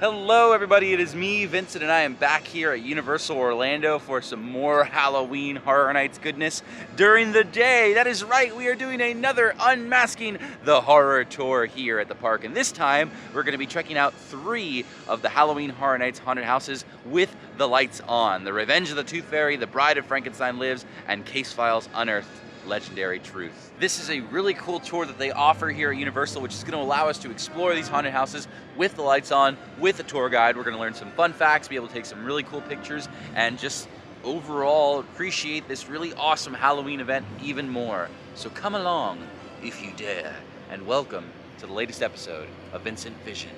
Hello everybody, it is me, Vincent, and I am back here at Universal Orlando for some more Halloween Horror Nights goodness during the day. That is right, we are doing another Unmasking the Horror tour here at the park, and this time we're going to be checking out 3 of the Halloween Horror Nights haunted houses with the lights on. The Revenge of the Tooth Fairy, the Bride of Frankenstein Lives, and Case Files Unearthed. Legendary Truth. This is a really cool tour that they offer here at Universal, which is going to allow us to explore these haunted houses with the lights on, with a tour guide. We're going to learn some fun facts, be able to take some really cool pictures, and just overall appreciate this really awesome Halloween event even more. So come along if you dare, and welcome to the latest episode of VincentVision.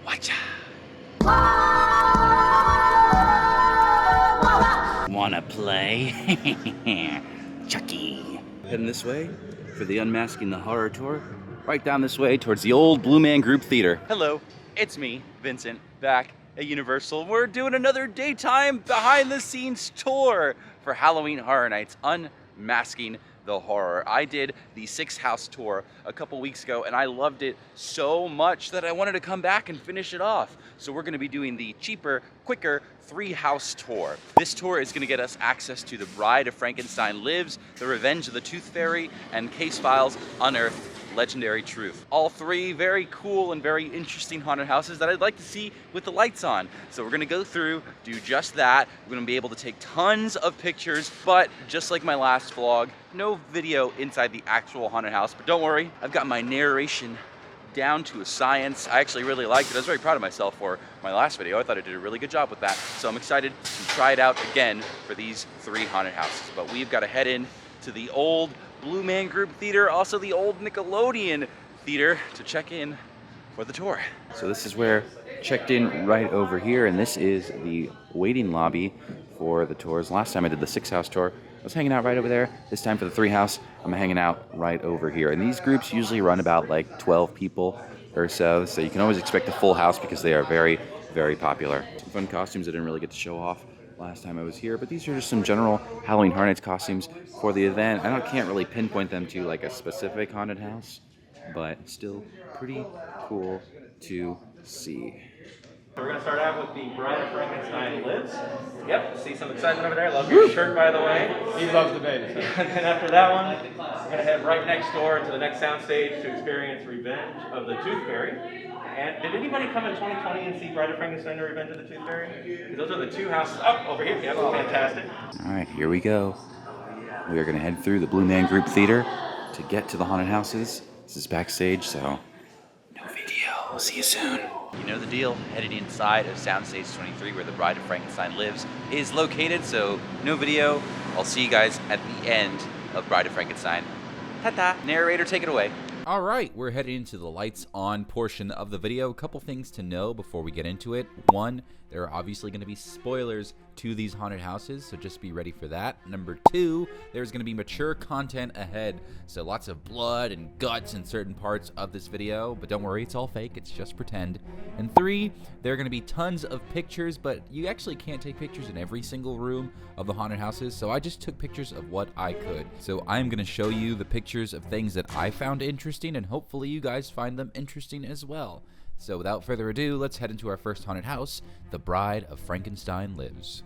Wachow! Wanna play? Chucky. Heading this way for the Unmasking the Horror tour. Right down this way towards the old Blue Man Group Theater. Hello, it's me, Vincent, back at Universal. We're doing another daytime behind the scenes tour for Halloween Horror Nights, Unmasking the Horror. I did the 6-house tour a couple weeks ago and I loved it so much that I wanted to come back and finish it off. So we're gonna be doing the cheaper, quicker 3-house tour. This tour is gonna get us access to the Bride of Frankenstein Lives, the Revenge of the Tooth Fairy, and Case Files Unearthed. Legendary Truth. All 3 very cool and very interesting haunted houses that I'd like to see with the lights on. So we're gonna go through, do just that. We're gonna be able to take tons of pictures, but just like my last vlog, no video inside the actual haunted house. But don't worry, I've got my narration down to a science. I actually really liked it. I was very proud of myself for my last video. I thought I did a really good job with that. So I'm excited to try it out again for these 3 haunted houses. But we've got to head in to the old Blue Man Group Theater, also the old Nickelodeon Theater, to check in for the tour. So this is where checked in right over here, and this is the waiting lobby for the tours. Last time I did the 6-house tour, I was hanging out right over there. This time for the 3-house, I'm hanging out right over here. And these groups usually run about like 12 people or so you can always expect a full house because they are very, very popular. Some fun costumes I didn't really get to show off last time I was here, but these are just some general Halloween Horror Nights costumes for the event. Can't really pinpoint them to like a specific haunted house, but still pretty cool to see. So we're going to start out with the Bride of Frankenstein Lives. Yep, see some excitement over there. Love your shirt, by the way. He loves the baby. And then after that one, we're going to head right next door to the next soundstage to experience Revenge of the Tooth Fairy. And did anybody come in 2020 and see Bride of Frankenstein or Revenge of the Tooth Fairy? Those are the 2 houses up over here. Yep, fantastic. All right, here we go. We are going to head through the Blue Man Group Theater to get to the haunted houses. This is backstage, so no video. We'll see you soon. You know the deal. Heading inside of Soundstage 23 where the Bride of Frankenstein Lives is located, so no video. I'll see you guys at the end of Bride of Frankenstein. Ta-ta. Narrator, take it away. All right, we're heading into the lights on portion of the video. A couple things to know before we get into it. 1, there are obviously going to be spoilers to these haunted houses, so just be ready for that. Number 2, there's going to be mature content ahead, so lots of blood and guts in certain parts of this video, but don't worry, it's all fake, it's just pretend. And 3, there are going to be tons of pictures, but you actually can't take pictures in every single room of the haunted houses, so I just took pictures of what I could. So I'm going to show you the pictures of things that I found interesting, and hopefully you guys find them interesting as well. So without further ado, let's head into our first haunted house, the Bride of Frankenstein Lives.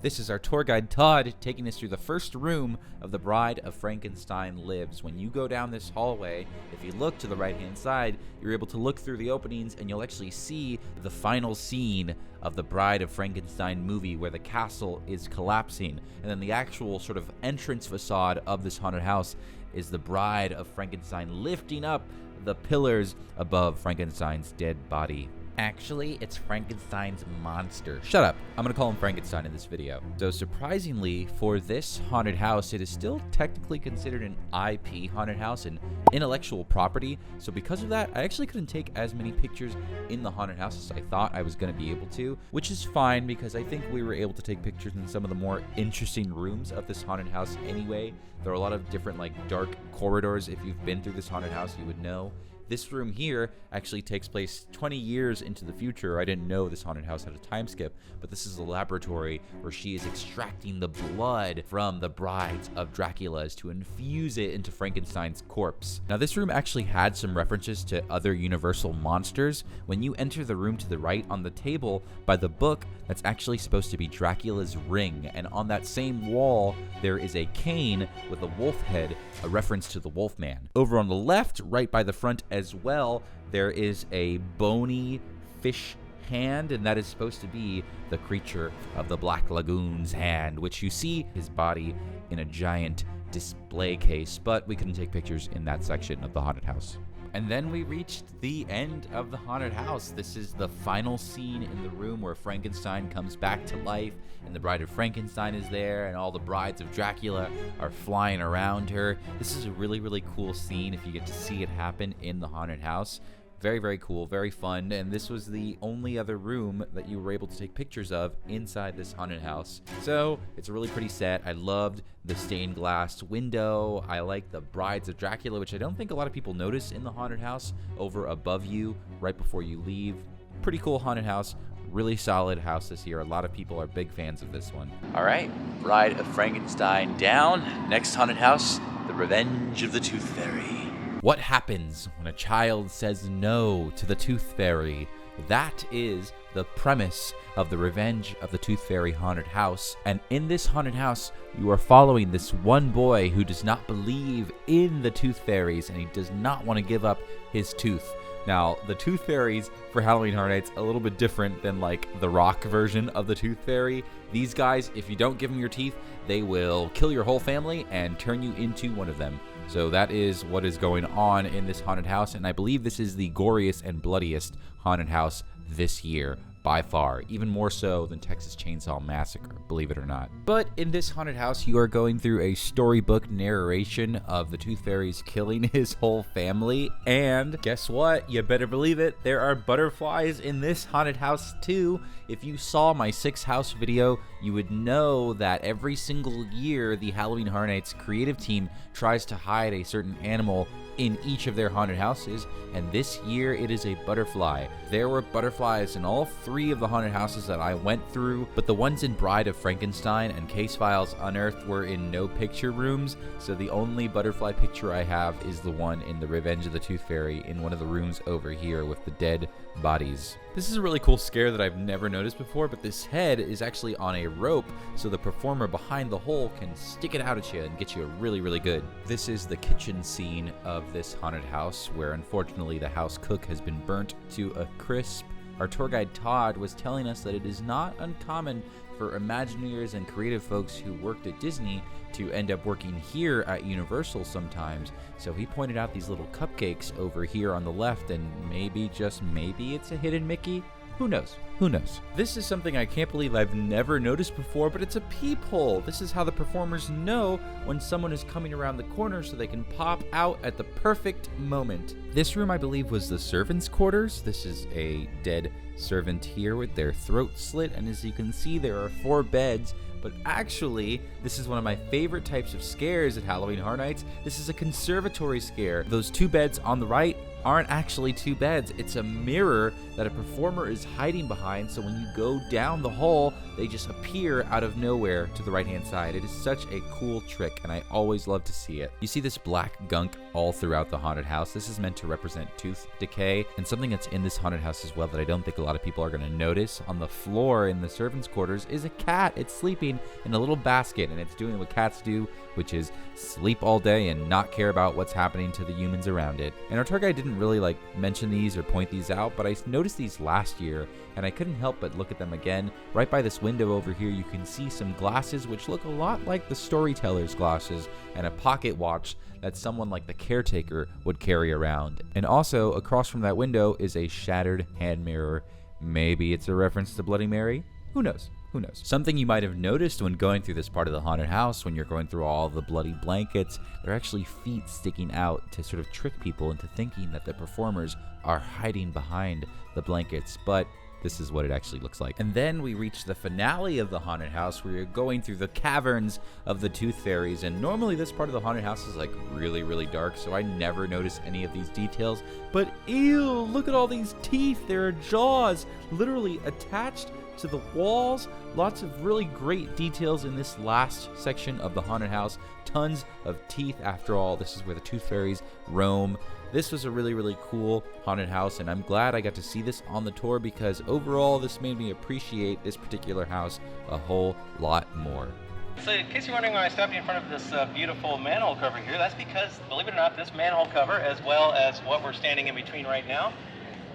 This is our tour guide Todd taking us through the first room of the Bride of Frankenstein Lives. When you go down this hallway, if you look to the right hand side, you're able to look through the openings and you'll actually see the final scene of the Bride of Frankenstein movie where the castle is collapsing, and then the actual sort of entrance facade of this haunted house is the Bride of Frankenstein lifting up the pillars above Frankenstein's dead body. Actually, it's Frankenstein's monster. Shut up. I'm gonna call him Frankenstein in this video. So surprisingly, for this haunted house, it is still technically considered an IP haunted house, an intellectual property. So because of that, I actually couldn't take as many pictures in the haunted house as I thought I was gonna be able to, which is fine because I think we were able to take pictures in some of the more interesting rooms of this haunted house anyway. There are a lot of different like dark corridors. If you've been through this haunted house, you would know. This room here actually takes place 20 years into the future. I didn't know this haunted house had a time skip, but this is a laboratory where she is extracting the blood from the brides of Dracula's to infuse it into Frankenstein's corpse. Now, this room actually had some references to other Universal monsters. When you enter the room to the right, on the table by the book, that's actually supposed to be Dracula's ring, and on that same wall there is a cane with a wolf head, a reference to the Wolfman. Over on the left, right by the front as well, there is a bony fish hand, and that is supposed to be the creature of the Black Lagoon's hand, which you see his body in a giant display case, but we couldn't take pictures in that section of the haunted house. And then we reached the end of the haunted house. This is the final scene in the room where Frankenstein comes back to life, and the Bride of Frankenstein is there, and all the brides of Dracula are flying around her. This is a really, really cool scene if you get to see it happen in the haunted house. Very, very cool, very fun, and this was the only other room that you were able to take pictures of inside this haunted house. So, it's a really pretty set. I loved the stained glass window. I like the Brides of Dracula, which I don't think a lot of people notice in the haunted house, over above you, right before you leave. Pretty cool haunted house. Really solid house this year. A lot of people are big fans of this one. All right, Bride of Frankenstein down. Next haunted house, The Revenge of the Tooth Fairy. What happens when a child says no to the Tooth Fairy? That is the premise of The Revenge of the Tooth Fairy haunted house. And in this haunted house, you are following this one boy who does not believe in the Tooth Fairies, and he does not want to give up his tooth. Now, the Tooth Fairies for Halloween Horror Nights a little bit different than like the Rock version of the Tooth Fairy. These guys, if you don't give them your teeth, they will kill your whole family and turn you into one of them. So that is what is going on in this haunted house, and I believe this is the goriest and bloodiest haunted house this year. By far, even more so than Texas Chainsaw Massacre, believe it or not. But in this haunted house, you are going through a storybook narration of the Tooth Fairies killing his whole family. And guess what? You better believe it, there are butterflies in this haunted house too. If you saw my 6 house video, you would know that every single year, the Halloween Horror Nights creative team tries to hide a certain animal in each of their haunted houses, and this year it is a butterfly. There were butterflies in all 3 of the haunted houses that I went through, but the ones in Bride of Frankenstein and Case Files Unearthed were in no picture rooms, so the only butterfly picture I have is the one in The Revenge of the Tooth Fairy in one of the rooms over here with the dead bodies. This is a really cool scare that I've never noticed before, but this head is actually on a rope, so the performer behind the hole can stick it out at you and get you really, really good. This is the kitchen scene of this haunted house, where unfortunately the house cook has been burnt to a crisp. Our tour guide Todd was telling us that it is not uncommon for Imagineers and creative folks who worked at Disney to end up working here at Universal sometimes. So he pointed out these little cupcakes over here on the left, and maybe, just maybe, it's a hidden Mickey. Who knows? Who knows? This is something I can't believe I've never noticed before, but it's a peephole. This is how the performers know when someone is coming around the corner so they can pop out at the perfect moment. This room, I believe, was the servants' quarters. This is a dead servant here with their throat slit, and as you can see, there are 4 beds. But actually, this is one of my favorite types of scares at Halloween Horror Nights. This is a conservatory scare. Those 2 beds on the right aren't actually 2 beds. It's a mirror that a performer is hiding behind, so when you go down the hall, they just appear out of nowhere to the right-hand side. It is such a cool trick, and I always love to see it. You see this black gunk all throughout the haunted house. This is meant to represent tooth decay, and something that's in this haunted house as well that I don't think a lot of people are going to notice. On the floor in the servants' quarters is a cat. It's sleeping in a little basket, and it's doing what cats do, which is sleep all day and not care about what's happening to the humans around it. And our tour guide didn't really mention these or point these out, but I noticed these last year, and I couldn't help but look at them again. Right by this window over here, you can see some glasses which look a lot like the storyteller's glasses, and a pocket watch that someone like the caretaker would carry around. And also, across from that window is a shattered hand mirror. Maybe it's a reference to Bloody Mary? Who knows? Who knows? Something you might have noticed when going through this part of the haunted house, when you're going through all the bloody blankets, there are actually feet sticking out to sort of trick people into thinking that the performers are hiding behind the blankets. But this is what it actually looks like. And then we reach the finale of the haunted house, where you're going through the caverns of the Tooth Fairies. And normally this part of the haunted house is like really, really dark, so I never notice any of these details. But ew, look at all these teeth. There are jaws literally attached to the walls. Lots of really great details in this last section of the haunted house. Tons of teeth. After all, this is where the Tooth Fairies roam. This was a really, really cool haunted house, and I'm glad I got to see this on the tour, because overall this made me appreciate this particular house a whole lot more. So in case you're wondering why I stopped in front of this beautiful manhole cover here, that's because, believe it or not, this manhole cover, as well as what we're standing in between right now,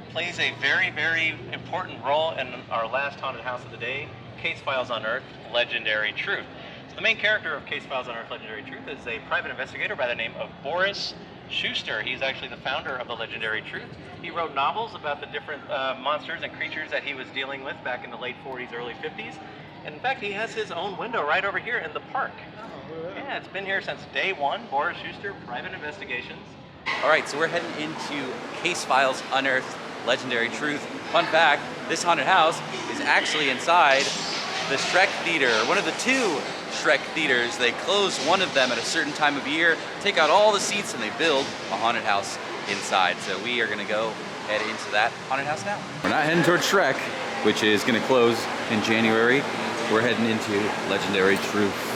plays a very, very important role in our last haunted house of the day, Case Files Unearthed, Legendary Truth. So the main character of Case Files Unearthed, Legendary Truth is a private investigator by the name of Boris Schuster. He's actually the founder of the Legendary Truth. He wrote novels about the different monsters and creatures that he was dealing with back in the late 40s, early 50s. And in fact, he has his own window right over here in the park. Yeah, it's been here since day one. Boris Schuster, Private Investigations. All right, so we're heading into Case Files Unearthed, Legendary Truth. Fun fact, this haunted house is actually inside the Shrek Theater, one of the two Shrek theaters. They close one of them at a certain time of year, take out all the seats, and they build a haunted house inside. So we are gonna go head into that haunted house now. We're not heading towards Shrek, which is gonna close in January. We're heading into Legendary Truth.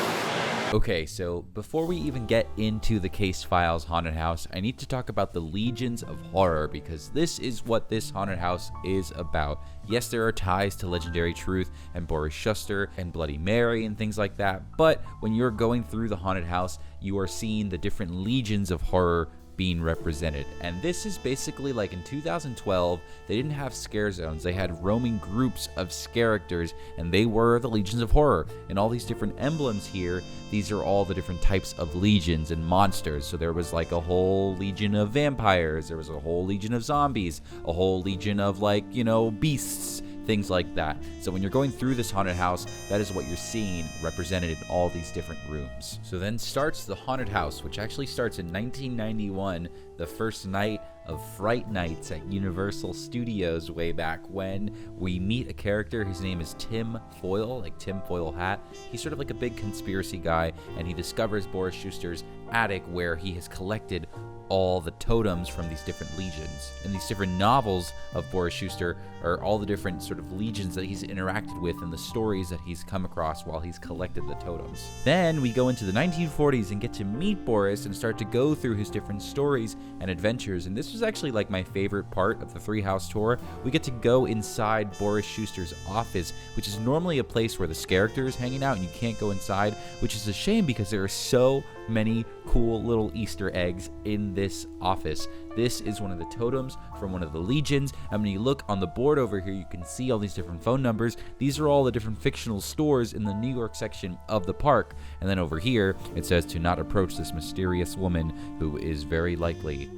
Okay, so before we even get into the Case Files haunted house, I need to talk about the Legions of Horror, because this is what this haunted house is about. Yes, there are ties to Legendary Truth and Boris Schuster and Bloody Mary and things like that, but when you're going through the haunted house, you are seeing the different Legions of Horror being represented. And this is basically like in 2012, they didn't have scare zones. They had roaming groups of characters, and they were the Legions of Horror. And all these different emblems here, these are all the different types of legions and monsters. So there was like a whole legion of vampires, there was a whole legion of zombies, a whole legion of, like, you know, beasts, things like that. So when you're going through this haunted house, that is what you're seeing represented in all these different rooms. So then starts the haunted house, which actually starts in 1991, the first night of Fright Nights at Universal Studios way back when. We meet a character, his name is Tim Foyle, like Tim Foyle hat. He's sort of like a big conspiracy guy, and he discovers Boris Schuster's attic, where he has collected all the totems from these different legions. And these different novels of Boris Schuster are all the different sort of legions that he's interacted with and the stories that he's come across while he's collected the totems. Then we go into the 1940s and get to meet Boris and start to go through his different stories and adventures. And this was actually like my favorite part of the Three House tour. We get to go inside Boris Schuster's office, which is normally a place where the character is hanging out and you can't go inside, which is a shame because there are so many cool little Easter eggs in this office. This is one of the totems from one of the legions, and when you look on the board over here, you can see all these different phone numbers. These are all the different fictional stores in the New York section of the park. And then over here, it says to not approach this mysterious woman who is very likely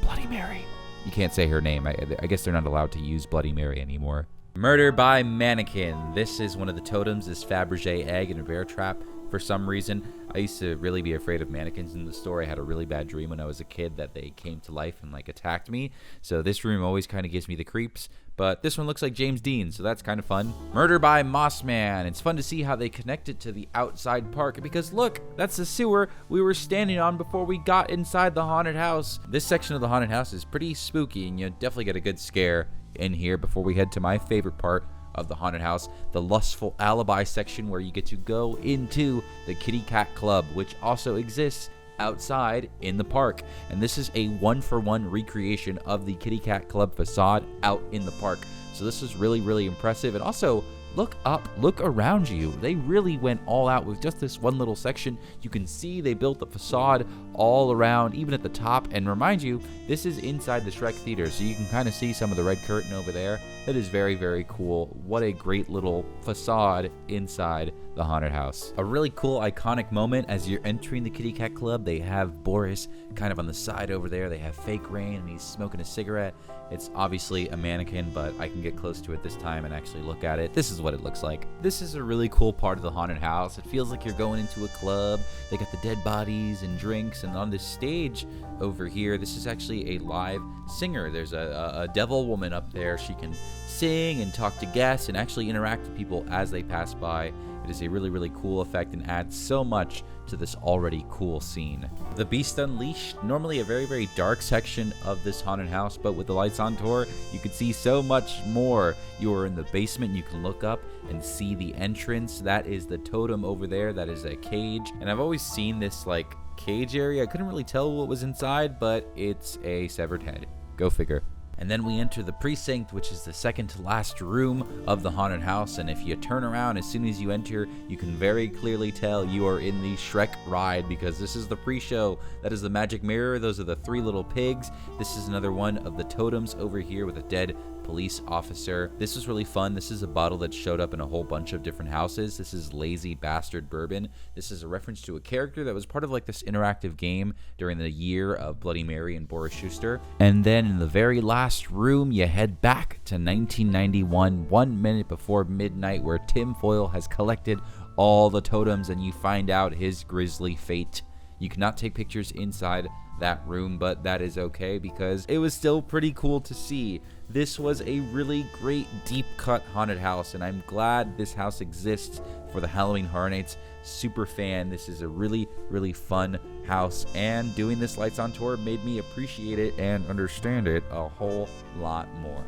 Bloody Mary. You can't say her name. I guess they're not allowed to use Bloody Mary anymore. Murder by Mannequin. This is one of the totems, this Fabergé egg in a bear trap. For some reason, I used to really be afraid of mannequins in the store. I had a really bad dream when I was a kid that they came to life and like attacked me. So this room always kind of gives me the creeps. But this one looks like James Dean, so that's kind of fun. Murder by Mossman. It's fun to see how they connect it to the outside park, because look, that's the sewer we were standing on before we got inside the haunted house. This section of the haunted house is pretty spooky, and you definitely get a good scare in here before we head to my favorite part of the haunted house, the Lustful Alibi section, where you get to go into the Kitty Cat Club, which also exists outside in the park. And this is a one-for-one recreation of the Kitty Cat Club facade out in the park. So this is really, really impressive. And also, look up, look around you. They really went all out with just this one little section. You can see they built the facade all around, even at the top. And remind you, this is inside the Shrek Theater, so you can kind of see some of the red curtain over there. That is very, very cool. What a great little facade inside the haunted house. A really cool, iconic moment as you're entering the Kitty Cat Club. They have Boris kind of on the side over there. They have fake rain, and he's smoking a cigarette. It's obviously a mannequin, but I can get close to it this time and actually look at it. This is what it looks like. This is a really cool part of the haunted house. It feels like you're going into a club. They got the dead bodies and drinks, and on this stage over here, this is actually a live singer. There's a devil woman up there. She can sing and talk to guests and actually interact with people as they pass by. It is a really, really cool effect and adds so much to this already cool scene. The Beast Unleashed, normally a very, very dark section of this haunted house, but with the lights on tour, you can see so much more. You are in the basement, you can look up and see the entrance. That is the totem over there, that is a cage. And I've always seen this like cage area. I couldn't really tell what was inside, but it's a severed head. Go figure. And then we enter the precinct, which is the second to last room of the haunted house. And if you turn around as soon as you enter, you can very clearly tell you are in the Shrek ride, because this is the pre-show. That is the magic mirror. Those are the 3 little pigs. This is another one of the totems over here with a dead police officer. This was really fun. This is a bottle that showed up in a whole bunch of different houses. This is Lazy Bastard Bourbon. This is a reference to a character that was part of like this interactive game during the year of Bloody Mary and Boris Schuster. And then in the very last room, you head back to 1991, 1 minute before midnight, where Tim Foyle has collected all the totems and you find out his grisly fate. You cannot take pictures inside that room, but that is okay because it was still pretty cool to see. This was a really great deep cut haunted house, and I'm glad this house exists for the Halloween Horror Nights super fan. This is a really, really fun house, and doing this Lights On tour made me appreciate it and understand it a whole lot more.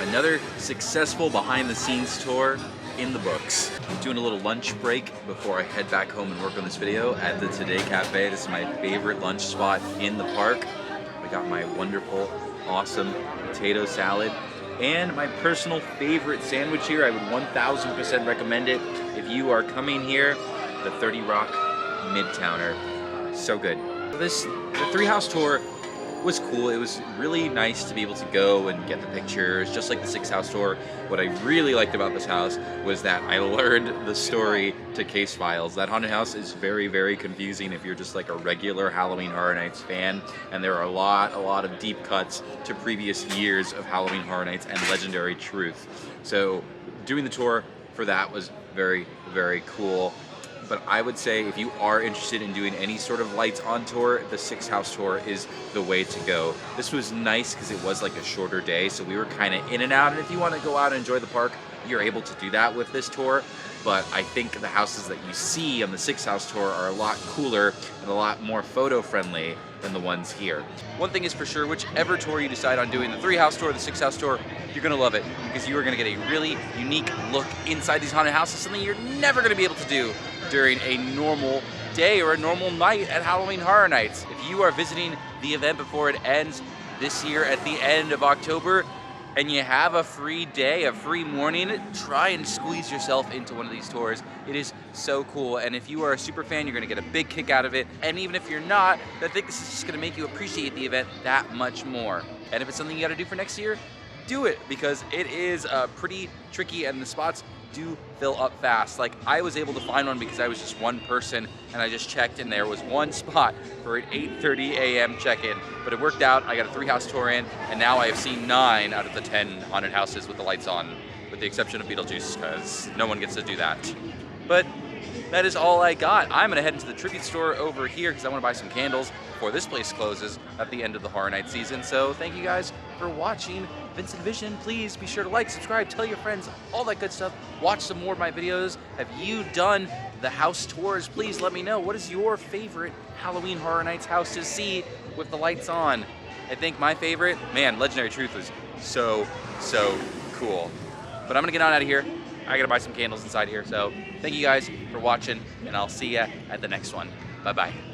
Another successful behind the scenes tour in the books. I'm doing a little lunch break before I head back home and work on this video at the Today Cafe. This is my favorite lunch spot in the park. I got my wonderful, awesome potato salad and my personal favorite sandwich here. I would 1000% recommend it if you are coming here. The 30 Rock Midtowner. So good. The 3 house tour was cool. It was really nice to be able to go and get the pictures, just like the 6 house tour. What I really liked about this house was that I learned the story to Case Files. That haunted house is very, very confusing if you're just like a regular Halloween Horror Nights fan, and there are a lot of deep cuts to previous years of Halloween Horror Nights and Legendary Truth. So doing the tour for that was very, very cool. But I would say if you are interested in doing any sort of lights on tour, the 6 house tour is the way to go. This was nice because it was like a shorter day, so we were kind of in and out. And if you want to go out and enjoy the park, you're able to do that with this tour. But I think the houses that you see on the 6 house tour are a lot cooler and a lot more photo friendly than the ones here. One thing is for sure, whichever tour you decide on doing, the 3 house tour or the 6 house tour, you're gonna love it because you are gonna get a really unique look inside these haunted houses, something you're never gonna be able to do during a normal day or a normal night at Halloween Horror Nights. If you are visiting the event before it ends this year at the end of October, and you have a free day, a free morning, try and squeeze yourself into one of these tours. It is so cool, and if you are a super fan, you're gonna get a big kick out of it, and even if you're not, I think this is just gonna make you appreciate the event that much more. And if it's something you gotta do for next year, do it, because it is pretty tricky, and the spots do fill up fast. Like, I was able to find one because I was just one person and I just checked and there was one spot for an 8:30 a.m. check-in, but it worked out. I got a 3 house tour in, and now I have seen 9 out of the 10 haunted houses with the lights on, with the exception of Beetlejuice, because no one gets to do that. But that is all I got. I'm gonna head into the tribute store over here because I wanna buy some candles before this place closes at the end of the Horror Night season. So thank you guys for watching Vincent Vision. Please be sure to like, subscribe, tell your friends, all that good stuff. Watch some more of my videos. Have you done the house tours? Please let me know. What is your favorite Halloween Horror Nights house to see with the lights on? I think my favorite, man, Legendary Truth was so cool. But I'm gonna get on out of here. I gotta buy some candles inside here. So thank you guys for watching, and I'll see ya at the next one. Bye-bye.